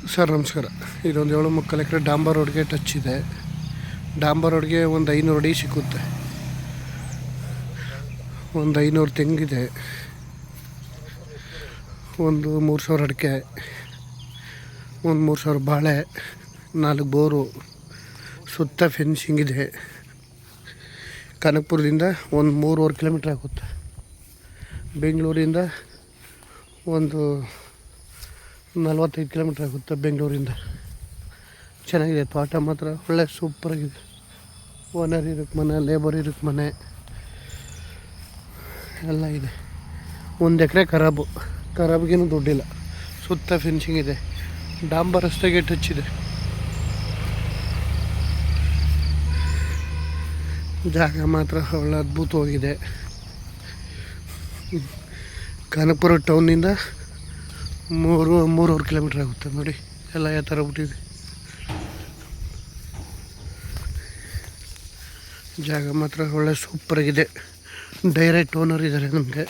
Sir ನಮಸ್ಕಾರ. ಇದೊಂದು 7 ಎಕರೆ ಡಾಂಬರ್ ರೋಡ್ಗೆ ಟಚ್ ಇದೆ. ಡಾಂಬರ್ ರೋಡ್ಗೆ ಒಂದು 500 ಅಡಿ ಸಿಕ್ಕುತ್ತೆ. ಒಂದು 500 ತೆಂಗಿದೆ, ಒಂದು 3000 ಅಡಿಕೆ, ಒಂದು 3000 ಬಾಳೆ, 4 ಬೋರು, ಸುತ್ತ ಫೆನ್ಸಿಂಗ್ ಇದೆ. ಕನಕಪುರದಿಂದ ಒಂದು 3.5 ಕಿಲೋಮೀಟ್ರ್ ಆಗುತ್ತೆ. ಬೆಂಗಳೂರಿಂದ ಒಂದು 45 ಕಿಲೋಮೀಟ್ರ್ ಆಗುತ್ತೆ. ಬೆಂಗಳೂರಿಂದ ಚೆನ್ನಾಗಿದೆ. ತೋಟ ಮಾತ್ರ ಒಳ್ಳೆ ಸೂಪರಾಗಿದೆ. ಓನರ್ ಇರೋಕ್ಕೆ ಮನೆ, ಲೇಬರ್ ಇರೋಕ್ಕೆ ಮನೆ ಎಲ್ಲ ಇದೆ. 1 ಎಕರೆ ಖರಾಬ್ಗೇನು ದುಡ್ಡಿಲ್ಲ. ಸುತ್ತ ಫೆನ್ಸಿಂಗ್ ಇದೆ. ಡಾಂಬರ್ ರಸ್ತೆಗೆ ಟಚ್ ಇದೆ. ಜಾಗ ಮಾತ್ರ ಒಳ್ಳೆ ಅದ್ಭುತವಾಗಿದೆ. ಕನಕಪುರ ಟೌನಿಂದ 3.5 ಕಿಲೋಮೀಟ್ರ್ ಆಗುತ್ತೆ. ನೋಡಿ ಎಲ್ಲ ಯಾವ ಥರ ಬಿಟ್ಟಿದೆ. ಜಾಗ ಮಾತ್ರ ಒಳ್ಳೆ ಸೂಪರಾಗಿದೆ. ಡೈರೆಕ್ಟ್ ಓನರ್ ಇದ್ದಾರೆ ನಮಗೆ.